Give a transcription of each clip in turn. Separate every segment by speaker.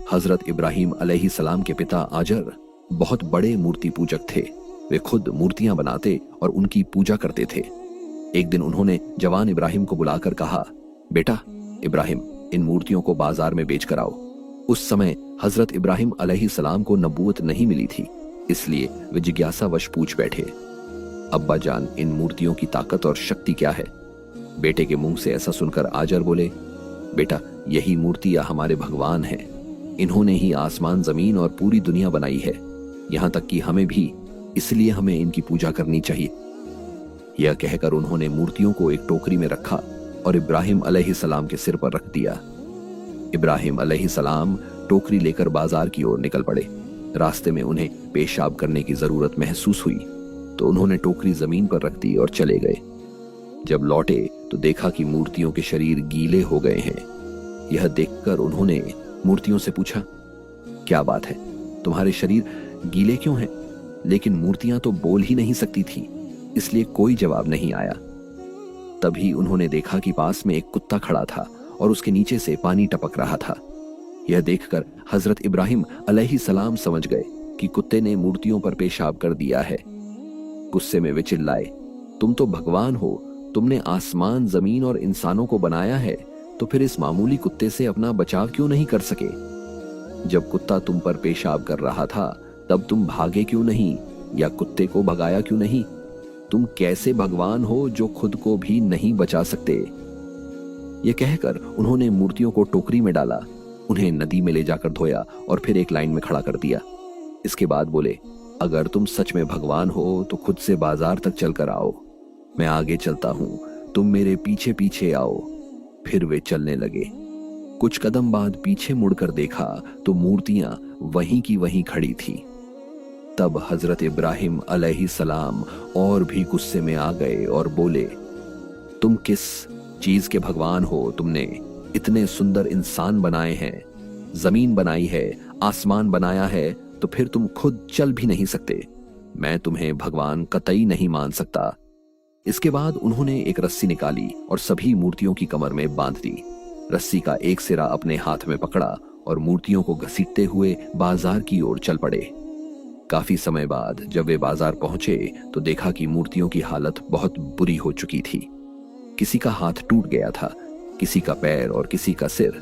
Speaker 1: हजरत इब्राहिम अलैहिस्सलाम के पिता आजर बहुत बड़े मूर्ति पूजक थे। वे खुद मूर्तियां बनाते और उनकी पूजा करते थे। एक दिन उन्होंने जवान इब्राहिम को बुलाकर कहा, बेटा इब्राहिम, इन मूर्तियों को बाजार में बेच कर आओ। उस समय हजरत इब्राहिम अलैहिस्सलाम को नबूवत नहीं मिली थी, इसलिए वे जिज्ञासावश पूछ बैठे, अब्बा जान, इन मूर्तियों की ताकत और शक्ति क्या है? बेटे के मुंह से ऐसा सुनकर आजर बोले, बेटा यही मूर्तियां हमारे भगवान हैं। इन्होंने ही आसमान, जमीन और पूरी दुनिया बनाई है, यहां तक कि हमें भी, इसलिए हमें इनकी पूजा करनी चाहिए। यह कहकर उन्होंने मूर्तियों को एक टोकरी में रखा और इब्राहिम अलैहिस्सलाम के सिर पर रख दिया। इब्राहिम अलैहिस्सलाम टोकरी लेकर बाजार की ओर निकल पड़े। रास्ते में उन्हें पेशाब करने की जरूरत महसूस हुई तो उन्होंने टोकरी जमीन पर रख दी और चले गए। जब लौटे तो देखा कि मूर्तियों के शरीर गीले हो गए हैं। यह देखकर उन्होंने मूर्तियों से पूछा, क्या बात है, तुम्हारे शरीर गीले क्यों हैं? लेकिन मूर्तियां तो बोल ही नहीं सकती थी, इसलिए कोई जवाब नहीं आया। तभी उन्होंने देखा कि पास में एक कुत्ता खड़ा था और उसके नीचे से पानी टपक रहा था। यह देखकर हजरत इब्राहिम अलैहिस्सलाम समझ गए कि कुत्ते ने मूर्तियों पर पेशाब कर दिया है। गुस्से में वे चिल्लाए, तुम तो भगवान हो, तुमने आसमान, जमीन और इंसानों को बनाया है, तो फिर इस मामूली कुत्ते से अपना बचाव क्यों नहीं कर सके? जब कुत्ता तुम पर पेशाब कर रहा था तब तुम भागे क्यों नहीं, या कुत्ते को भगाया क्यों नहीं? तुम कैसे भगवान हो जो खुद को भी नहीं बचा सकते? यह कहकर उन्होंने मूर्तियों को टोकरी में डाला, उन्हें नदी में ले जाकर धोया और फिर एक लाइन में खड़ा कर दिया। इसके बाद बोले, अगर तुम सच में भगवान हो तो खुद से बाजार तक चलकर आओ, मैं आगे चलता हूं, तुम मेरे पीछे पीछे आओ। फिर वे चलने लगे। कुछ कदम बाद पीछे मुड़कर देखा तो मूर्तियां वहीं की वहीं खड़ी थी। तब हजरत इब्राहिम अलैहिस्सलाम और भी गुस्से में आ गए और बोले, तुम किस चीज के भगवान हो? तुमने इतने सुंदर इंसान बनाए हैं, जमीन बनाई है, आसमान बनाया है, तो फिर तुम खुद चल भी नहीं सकते। मैं तुम्हें भगवान कतई नहीं मान सकता। इसके बाद उन्होंने एक रस्सी निकाली और सभी मूर्तियों की कमर में बांध दी। रस्सी का एक सिरा अपने हाथ में पकड़ा और मूर्तियों को घसीटते हुए बाजार की ओर चल पड़े। काफी समय बाद जब वे बाजार पहुंचे तो देखा कि मूर्तियों की हालत बहुत बुरी हो चुकी थी। किसी का हाथ टूट गया था, किसी का पैर और किसी का सिर।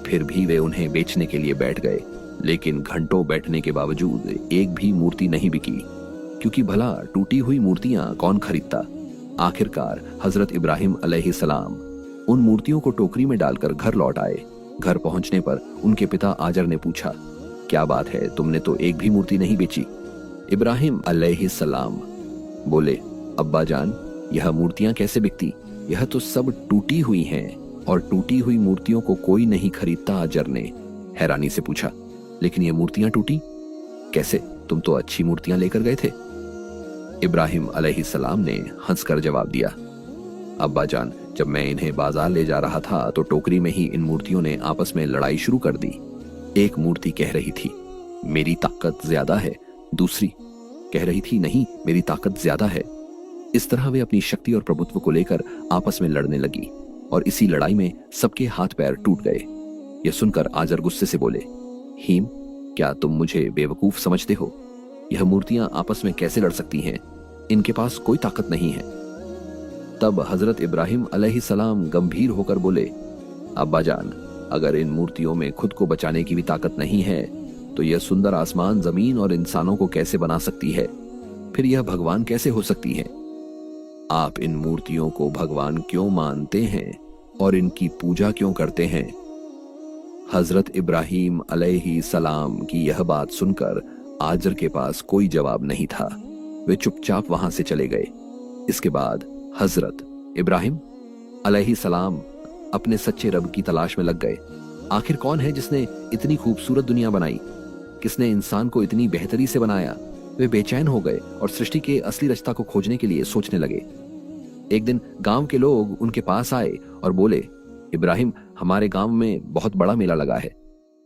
Speaker 1: फिर भी वे उन्हें बेचने के लिए बैठ गए, लेकिन घंटों बैठने के बावजूद एक भी मूर्ति नहीं बिकी, क्योंकि भला टूटी हुई मूर्तियां कौन खरीदता। आखिरकार हजरत इब्राहिम अलैहिस्सलाम उन मूर्तियों को टोकरी में डालकर घर लौट आए। घर पहुंचने पर उनके पिता आजर ने पूछा, क्या बात है, तुमने तो एक भी मूर्ति नहीं बेची? इब्राहिम अलैहिस्सलाम बोले, अब्बा जान, यह मूर्तियां कैसे बिकती? यह तो सब टूटी हुई हैं, और टूटी हुई मूर्तियों को कोई नहीं खरीदता। आजर ने हैरानी से पूछा, लेकिन ये मूर्तियां टूटी कैसे? तुम तो अच्छी मूर्तियां लेकर गए थे। इब्राहिम अलैहिस्सलाम ने हंसकर जवाब दिया, अब्बा जान, जब मैं इन्हें बाजार ले जा रहा था तो टोकरी में ही इन मूर्तियों ने आपस में लड़ाई शुरू कर दी। एक मूर्ति कह रही थी, मेरी ताकत ज्यादा है। दूसरी कह रही थी, नहीं, मेरी ताकत ज्यादा है। इस तरह वे अपनी शक्ति और प्रभुत्व को लेकर आपस में लड़ने लगी और इसी लड़ाई में सबके हाथ पैर टूट गए। यह सुनकर आजर गुस्से से बोले, हीम, क्या तुम मुझे बेवकूफ समझते हो? यह मूर्तियां आपस में कैसे लड़ सकती हैं? इनके पास कोई ताकत नहीं है। तब हजरत इब्राहिम अलैहिस्सलाम गंभीर होकर बोले, अब्बा जान, अगर इन मूर्तियों में खुद को बचाने की भी ताकत नहीं है तो यह सुंदर आसमान, जमीन और इंसानों को कैसे बना सकती है? फिर यह भगवान कैसे हो सकती है? आप इन मूर्तियों को भगवान क्यों मानते हैं और इनकी पूजा क्यों करते हैं? हजरत इब्राहिम अलैहिस्सलाम की यह बात सुनकर आजर के पास कोई जवाब नहीं था। वे चुपचाप वहां से चले गए। इसके बाद हजरत इब्राहिम अलैहिस्सलाम अपने सच्चे रब की तलाश में लग गए। आखिर कौन है जिसने इतनी खूबसूरत दुनिया बनाई? किसने इंसान को इतनी बेहतरी से बनाया? वे बेचैन हो गए और सृष्टि के असली रचना को खोजने के लिए सोचने लगे। एक दिन गांव के लोग उनके पास आए और बोले, इब्राहिम, हमारे गांव में बहुत बड़ा मेला लगा है,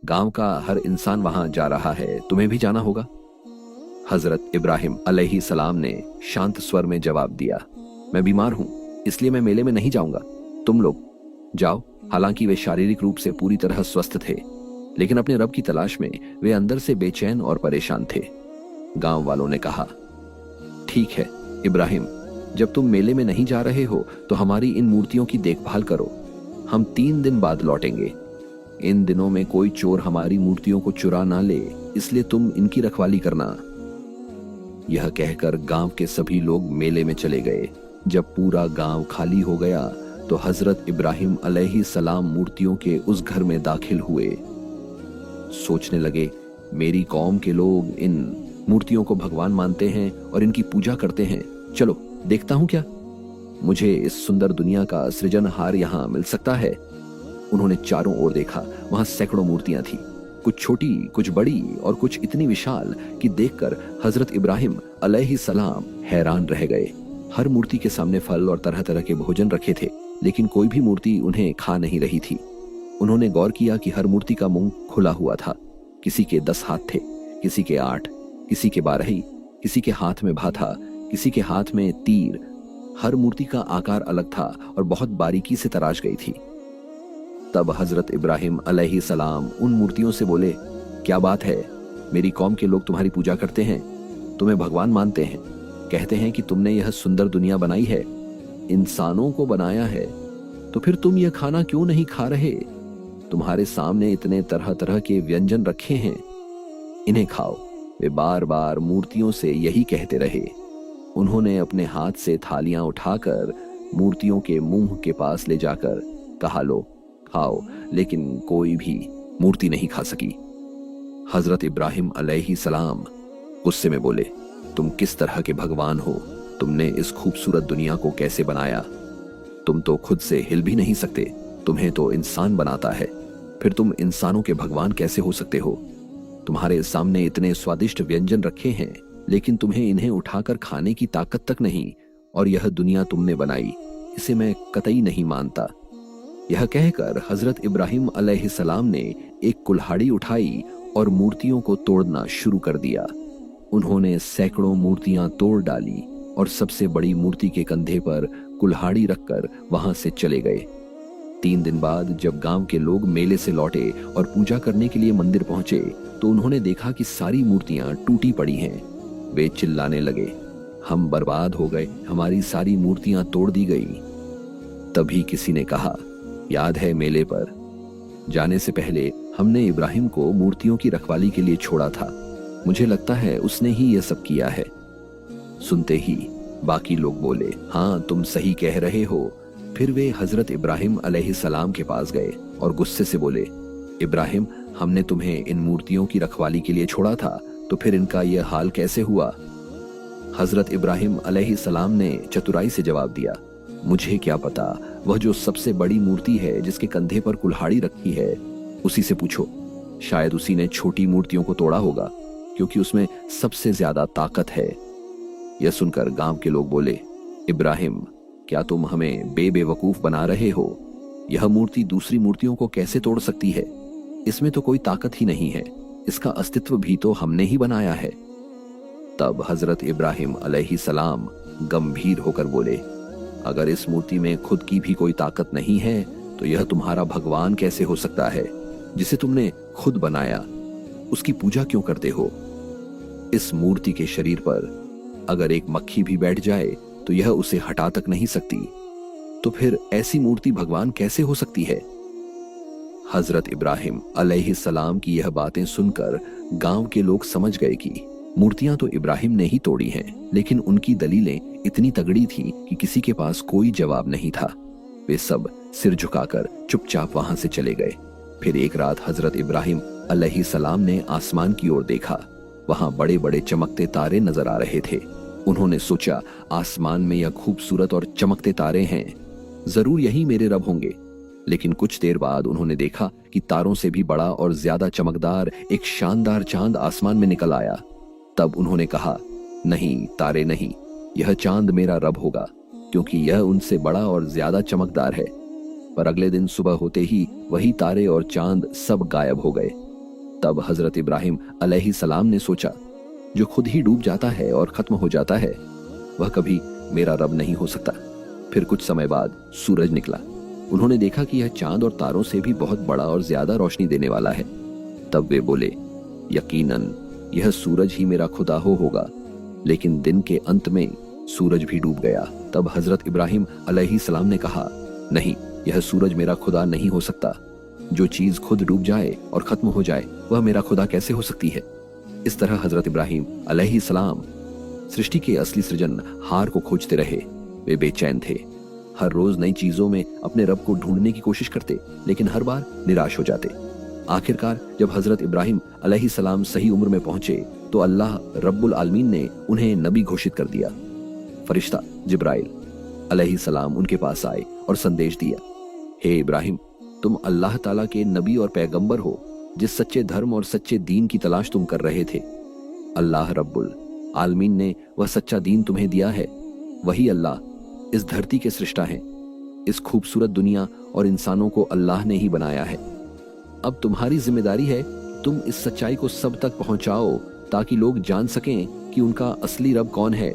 Speaker 1: गांव का हर इंसान वहां जा रहा है, तुम्हें भी जाना होगा। हजरत इब्राहिम अलैहिस्सलाम ने शांत स्वर में जवाब दिया, मैं बीमार हूं, इसलिए मैं मेले में नहीं जाऊंगा, तुम लोग जाओ। हालांकि वे शारीरिक रूप से पूरी तरह स्वस्थ थे, लेकिन अपने रब की तलाश में वे अंदर से बेचैन और परेशान थे। गांव वालों ने कहा, ठीक है इब्राहिम, जब तुम मेले में नहीं जा रहे हो तो हमारी इन मूर्तियों की देखभाल करो। हम 3 दिन बाद लौटेंगे। इन दिनों में कोई चोर हमारी मूर्तियों को चुरा ना ले, इसलिए तुम इनकी रखवाली करना। यह कहकर गांव के सभी लोग मेले में चले गए। जब पूरा गांव खाली हो गया तो हजरत इब्राहिम अलैहिस्सलाम मूर्तियों के उस घर में दाखिल हुए। सोचने लगे, मेरी कौम के लोग इन मूर्तियों को भगवान मानते हैं और इनकी पूजा करते हैं। चलो देखता हूं क्या मुझे इस सुंदर दुनिया का सृजनहार यहाँ मिल सकता है। उन्होंने चारों ओर देखा। वहां सैकड़ों मूर्तियां थी, कुछ छोटी, कुछ बड़ी और कुछ इतनी विशाल कि देखकर हजरत इब्राहिम अलैहिस्सलाम हैरान रह गए। हर मूर्ति के सामने फल और तरह तरह के भोजन रखे थे, लेकिन कोई भी मूर्ति उन्हें खा नहीं रही थी। उन्होंने गौर किया कि हर मूर्ति का मुंह खुला हुआ था। किसी के 10 हाथ थे, किसी के 8, किसी के 12 ही, किसी के हाथ में भा था, किसी के हाथ में तीर। हर मूर्ति का आकार अलग था और बहुत बारीकी से तराश गई थी। तब हजरत इब्राहिम अलैहिस्सलाम उन मूर्तियों से बोले, क्या बात है, मेरी कौम के लोग तुम्हारी पूजा करते हैं, तुम्हें भगवान मानते हैं, कहते हैं कि तुमने यह सुंदर दुनिया बनाई है, इंसानों को बनाया है, तो फिर तुम यह खाना क्यों नहीं खा रहे? तुम्हारे सामने इतने तरह तरह के व्यंजन रखे हैं, इन्हें खाओ। वे बार बार मूर्तियों से यही कहते रहे। उन्होंने अपने हाथ से थालियां उठाकर मूर्तियों के मुंह के पास ले जाकर कहा, लो खाओ, लेकिन कोई भी मूर्ति नहीं खा सकी। हजरत इब्राहिम अलैहिस्सलाम गुस्से में बोले, तुम किस तरह के भगवान हो? तुमने इस खूबसूरत दुनिया को कैसे बनाया? तुम तो खुद से हिल भी नहीं सकते, तुम्हें तो इंसान बनाता है, फिर तुम इंसानों के भगवान कैसे हो सकते हो? तुम्हारे सामने इतने स्वादिष्ट व्यंजन रखे हैं, लेकिन तुम्हें इन्हें उठाकर खाने की ताकत तक नहीं, और यह दुनिया तुमने बनाई, इसे मैं कतई नहीं मानता। यह कहकर हजरत इब्राहिम अलैहिस्सलाम ने एक कुल्हाड़ी उठाई और मूर्तियों को तोड़ना शुरू कर दिया। उन्होंने सैकड़ों मूर्तियां तोड़ डाली और सबसे बड़ी मूर्ति के कंधे पर कुल्हाड़ी रखकर वहां से चले गए। 3 दिन बाद जब गांव के लोग मेले से लौटे और पूजा करने के लिए मंदिर पहुंचे तो उन्होंने देखा कि सारी मूर्तियां टूटी पड़ी हैं। वे चिल्लाने लगे, हम बर्बाद हो गए, हमारी सारी मूर्तियां तोड़ दी गई। तभी किसी ने कहा, याद है मेले पर जाने से पहले हमने इब्राहिम को मूर्तियों की रखवाली के लिए छोड़ा था, मुझे लगता है उसने ही यह सब किया है। सुनते ही बाकी लोग बोले, हाँ तुम सही कह रहे हो। फिर वे हजरत इब्राहिम अलैहिस्सलाम के पास गए और गुस्से से बोले, इब्राहिम, हमने तुम्हें इन मूर्तियों की रखवाली के लिए छोड़ा था, तो फिर इनका यह हाल कैसे हुआ? हजरत इब्राहिम अलैहिस्सलाम ने चतुराई से जवाब दिया, मुझे क्या पता, वह जो सबसे बड़ी मूर्ति है जिसके कंधे पर कुल्हाड़ी रखी है, उसी से पूछो, शायद उसी ने छोटी मूर्तियों को तोड़ा होगा, क्योंकि उसमें सबसे ज्यादा ताकत है। यह सुनकर गांव के लोग बोले, इब्राहिम, क्या तुम हमें बेवकूफ बना रहे हो? यह मूर्ति दूसरी मूर्तियों को कैसे तोड़ सकती है? इसमें तो कोई ताकत ही नहीं है, इसका अस्तित्व भी तो हमने ही बनाया है। तब हजरत इब्राहिम अलैहिस्सलाम गंभीर होकर बोले, अगर इस मूर्ति में खुद की भी कोई ताकत नहीं है तो यह तुम्हारा भगवान कैसे हो सकता है, जिसे तुमने खुद बनाया? उसकी पूजा क्यों करते हो? इस मूर्ति के शरीर पर अगर एक मक्खी भी बैठ जाए तो यह उसे हटा तक नहीं सकती, तो फिर ऐसी मूर्ति भगवान कैसे हो सकती है? हजरत इब्राहिम अलैहिस्सलाम की यह बातें सुनकर गांव के लोग समझ गए कि मूर्तियां तो इब्राहिम ने ही तोड़ी हैं, लेकिन उनकी दलीलें इतनी तगड़ी थी कि किसी के पास कोई जवाब नहीं था। वे सब सिर झुकाकर चुपचाप वहां से चले गए। फिर एक रात हजरत इब्राहिम अलैहिस्सलाम ने आसमान की ओर देखा। वहां बड़े बड़े चमकते तारे नजर आ रहे थे। उन्होंने सोचा, आसमान में यह खूबसूरत और चमकते तारे हैं, जरूर यही मेरे रब होंगे। लेकिन कुछ देर बाद उन्होंने देखा कि तारों से भी बड़ा और ज्यादा चमकदार एक शानदार चांद आसमान में निकल आया। तब उन्होंने कहा, नहीं तारे नहीं, यह चांद मेरा रब होगा, क्योंकि यह उनसे बड़ा और ज्यादा चमकदार है। पर अगले दिन सुबह होते ही वही तारे और चांद सब गायब हो गए। तब हजरत इब्राहिम अलैहिस्सलाम ने सोचा, जो खुद ही डूब जाता है और खत्म हो जाता है, वह कभी मेरा रब नहीं हो सकता। फिर कुछ समय बाद सूरज निकला। उन्होंने देखा कि यह चांद और तारों से भी बहुत बड़ा और ज्यादा रोशनी देने वाला है। तब वे बोले, यकीनन यह सूरज ही मेरा खुदा होगा। लेकिन दिन के अंत में सूरज भी डूब गया। तब हजरत इब्राहिम अलैहिस्सलाम ने कहा, नहीं, यह सूरज मेरा खुदा नहीं हो सकता। जो चीज खुद डूब जाए और खत्म हो जाए वह मेरा खुदा कैसे हो सकती है। इस तरह हजरत इब्राहिम अलैहिस्सलाम सृष्टि के असली सृजन हार को खोजते रहे। वे बेचैन थे, हर रोज नई चीजों में अपने रब को ढूंढने की कोशिश करते, लेकिन हर बार निराश हो जाते। आखिरकार जब हजरत इब्राहिम अलैहिस्सलाम सही उम्र में पहुंचे तो अल्लाह रब्बुल आलमीन ने उन्हें नबी घोषित कर दिया। फरिश्ता जिब्राइल अलैहिस्सलाम उनके पास आए और संदेश दिया, हे इब्राहिम, तुम अल्लाह ताला के नबी और पैगंबर हो। जिस सच्चे धर्म और सच्चे दीन की तलाश तुम कर रहे थे, अल्लाह रब्बुल आलमीन ने वह सच्चा दीन तुम्हें दिया है। वही अल्लाह इस धरती के सृष्टा है। इस खूबसूरत दुनिया और इंसानों को अल्लाह ने ही बनाया है। अब तुम्हारी जिम्मेदारी है तुम इस सच्चाई को सब तक पहुंचाओ ताकि लोग जान सकें कि उनका असली रब कौन है।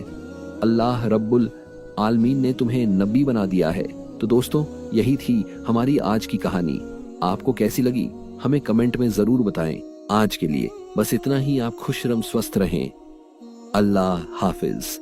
Speaker 1: अल्लाह रब्बुल आलमीन ने तुम्हें नबी बना दिया है। तो दोस्तों, यही थी हमारी आज की कहानी। आपको कैसी लगी हमें कमेंट में जरूर बताएं। आज के लिए बस इतना ही। आप खुश रम स्वस्थ रहें। अल्लाह हाफिज।